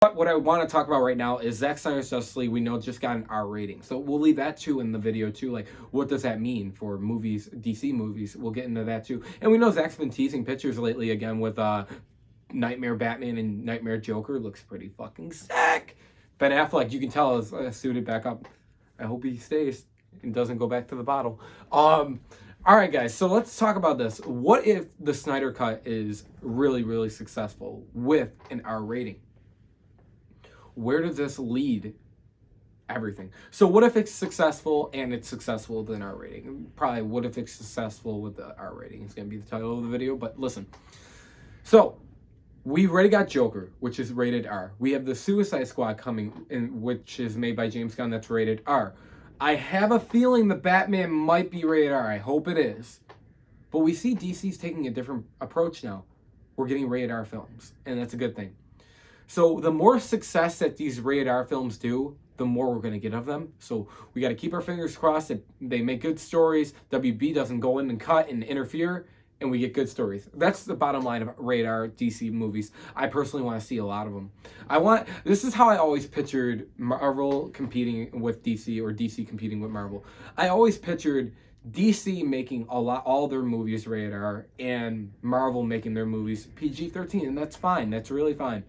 But what I want to talk about right now is Zack Snyder's Justice League. We know just got an R rating, so we'll leave that too in the video too. Like, what does that mean for movies, DC movies? We'll get into that too. And we know Zack's been teasing pictures lately again with Nightmare Batman and Nightmare Joker. Looks pretty fucking sick. Ben Affleck, you can tell, is suited back up. I hope he stays and doesn't go back to the bottle. All right, guys. So let's talk about this. What if the Snyder Cut is really, really successful with an R rating? Where does this lead everything? So what if it's successful and it's successful with an R rating? Probably what if it's successful with the R rating? It's going to be the title of the video, but listen. So we've already got Joker, which is rated R. We have the Suicide Squad coming in, which is made by James Gunn, that's rated R. I have a feeling the Batman might be rated R. I hope it is. But we see DC's taking a different approach now. We're getting rated R films, and that's a good thing. So the more success that these rated R films do, the more we're going to get of them. So we got to keep our fingers crossed that they make good stories, WB doesn't go in and cut and interfere, and we get good stories. That's the bottom line of rated R DC movies. I personally want to see a lot of them. This is how I always pictured Marvel competing with DC or DC competing with Marvel. I always pictured DC making all their movies rated R and Marvel making their movies PG-13, and that's fine. That's really fine.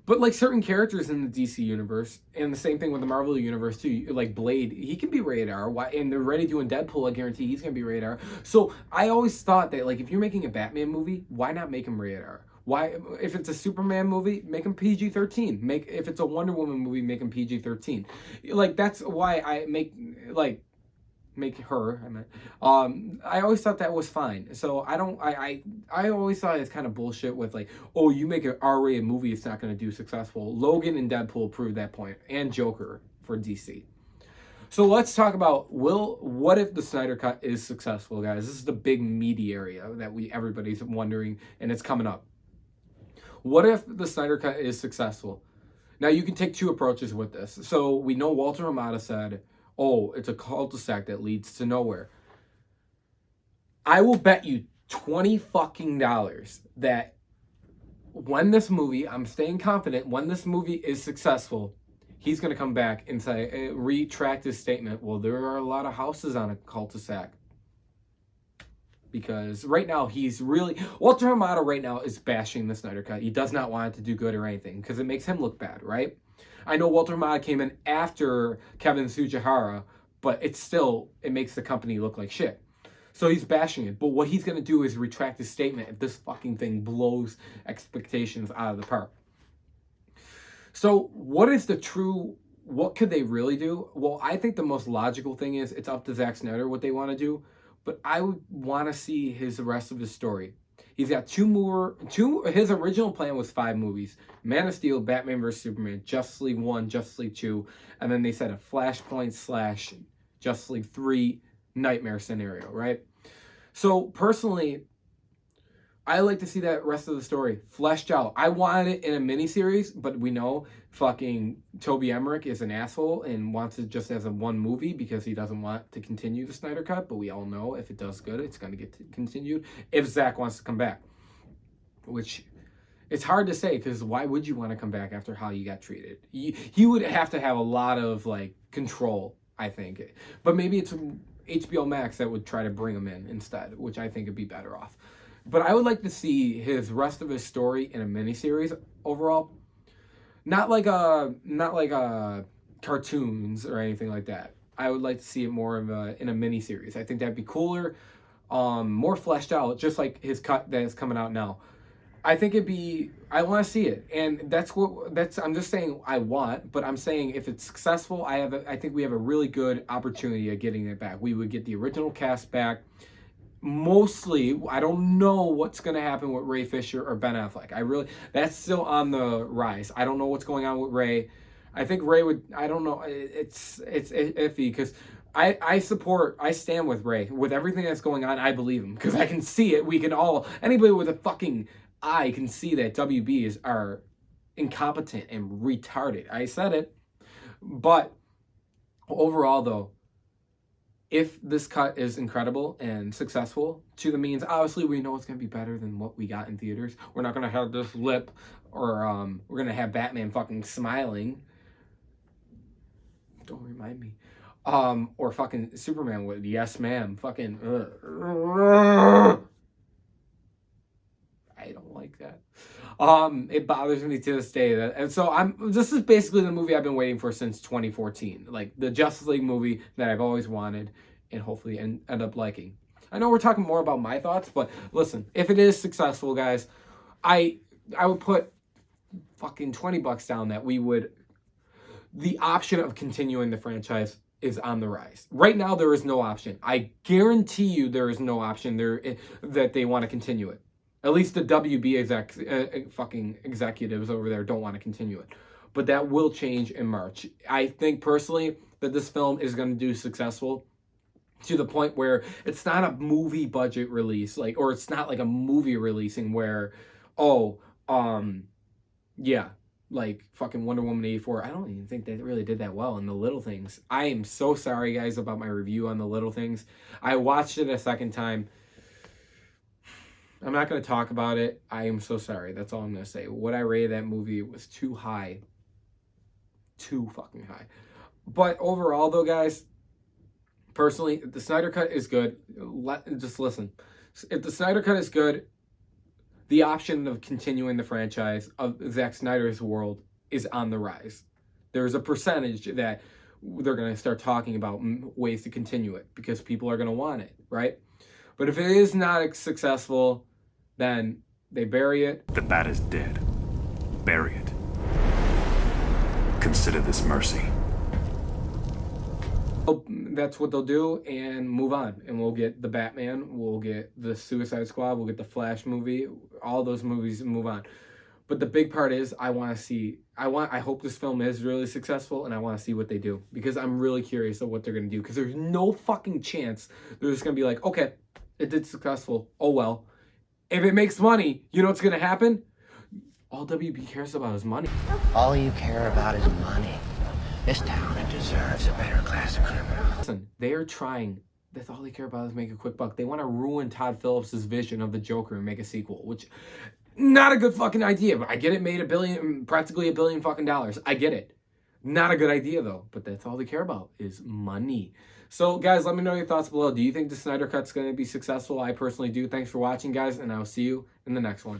But like certain characters in the DC universe, and the same thing with the Marvel universe too, like Blade, he can be rated R. And they're already doing Deadpool. I guarantee he's gonna be rated R. So I always thought that, like, if you're making a Batman movie, why not make him rated R? Why, if it's a Superman movie, make him PG-13. If it's a Wonder Woman movie, make him PG-13. Like, that's why I make her. I always thought that was fine. So I always thought it's kind of bullshit with, like, oh, you make an R-rated movie, it's not going to do successful. Logan and Deadpool proved that point, and Joker for DC. So let's talk about what if the Snyder Cut is successful, guys? This is the big meaty area that everybody's wondering, and it's coming up. What if the Snyder Cut is successful? Now you can take two approaches with this. So we know Walter Hamada said, oh, it's a cul-de-sac that leads to nowhere. I will bet you $20 fucking that when this movie, I'm staying confident, when this movie is successful, he's going to come back and say, retract his statement. Well, there are a lot of houses on a cul-de-sac. Because right now, Walter Hamada right now is bashing the Snyder Cut. He does not want it to do good or anything because it makes him look bad, right? I know Walter Hamada came in after Kevin Tsujihara, but it makes the company look like shit. So he's bashing it. But what he's going to do is retract his statement if this fucking thing blows expectations out of the park. So what could they really do? Well, I think the most logical thing is it's up to Zack Snyder what they want to do. But I would want to see the rest of his story. He's got his original plan was 5 movies. Man of Steel, Batman vs. Superman, Justice League 1, Justice League 2, and then they said a Flashpoint / Justice League 3 nightmare scenario, right? So personally, I like to see that rest of the story fleshed out. I wanted it in a miniseries, but we know fucking Toby Emmerich is an asshole and wants it just as a one movie because he doesn't want to continue the Snyder Cut. But we all know if it does good, it's going to get continued if Zack wants to come back. Which, it's hard to say because why would you want to come back after how you got treated? He would have to have a lot of, like, control, I think. But maybe it's HBO Max that would try to bring him in instead, which I think would be better off. But I would like to see rest of his story in a miniseries overall. Not like cartoons or anything like that. I would like to see it more of in a miniseries. I think that'd be cooler, more fleshed out, just like his cut that is coming out now. I think I want to see it, and I'm just saying I want, but I'm saying if it's successful, I think we have a really good opportunity of getting it back. We would get the original cast back. Mostly, I don't know what's going to happen with Ray Fisher or Ben Affleck. That's still on the rise. I don't know what's going on with Ray. I think Ray I don't know. It's iffy because I stand with Ray. With everything that's going on, I believe him because I can see it. Anybody with a fucking eye can see that WB are incompetent and retarded. I said it. But overall, though, if this cut is incredible and successful to the means, obviously we know it's going to be better than what we got in theaters. We're not going to have this lip, or we're going to have Batman fucking smiling. Don't remind me. Or fucking Superman with yes ma'am. Fucking I don't like that. It bothers me to this day. And so this is basically the movie I've been waiting for since 2014. Like the Justice League movie that I've always wanted and hopefully end up liking. I know we're talking more about my thoughts, but listen, if it is successful, guys, I would put fucking $20 down that the option of continuing the franchise is on the rise. Right now, there is no option. I guarantee you there is no option there that they want to continue it. At least the WB fucking executives over there don't want to continue it. But that will change in March. I think personally that this film is going to do successful to the point where it's not a movie budget release, or it's not like a movie releasing where, yeah, like fucking Wonder Woman 84. I don't even think they really did that well in The Little Things. I am so sorry, guys, about my review on The Little Things. I watched it a second time. I'm not going to talk about it. I am so sorry. That's all I'm going to say. What I rated that movie was too high. Too fucking high. But overall, though, guys, personally, if the Snyder Cut is good, just listen. If the Snyder Cut is good, the option of continuing the franchise of Zack Snyder's world is on the rise. There's a percentage that they're going to start talking about ways to continue it because people are going to want it, right? But if it is not successful, then they bury it. The bat is dead. Bury it. Consider this mercy. That's what they'll do and move on. And we'll get the Batman, we'll get the Suicide Squad, we'll get the Flash movie, all those movies, and move on. But the big part is I hope this film is really successful, and I want to see what they do because I'm really curious of what they're going to do because there's no fucking chance they're just going to be like, okay, it did successful. Oh, well. If it makes money, you know what's going to happen? All WB cares about is money. All you care about is money. This town deserves a better class of criminals. Listen, they are trying. That's all they care about is make a quick buck. They want to ruin Todd Phillips' vision of the Joker and make a sequel, which not a good fucking idea. But I get it, made practically $1 billion fucking dollars. I get it. Not a good idea though, but that's all they care about is money. So guys, let me know your thoughts below. Do you think the Snyder Cut's going to be successful? I personally do. Thanks for watching, guys, and I'll see you in the next one.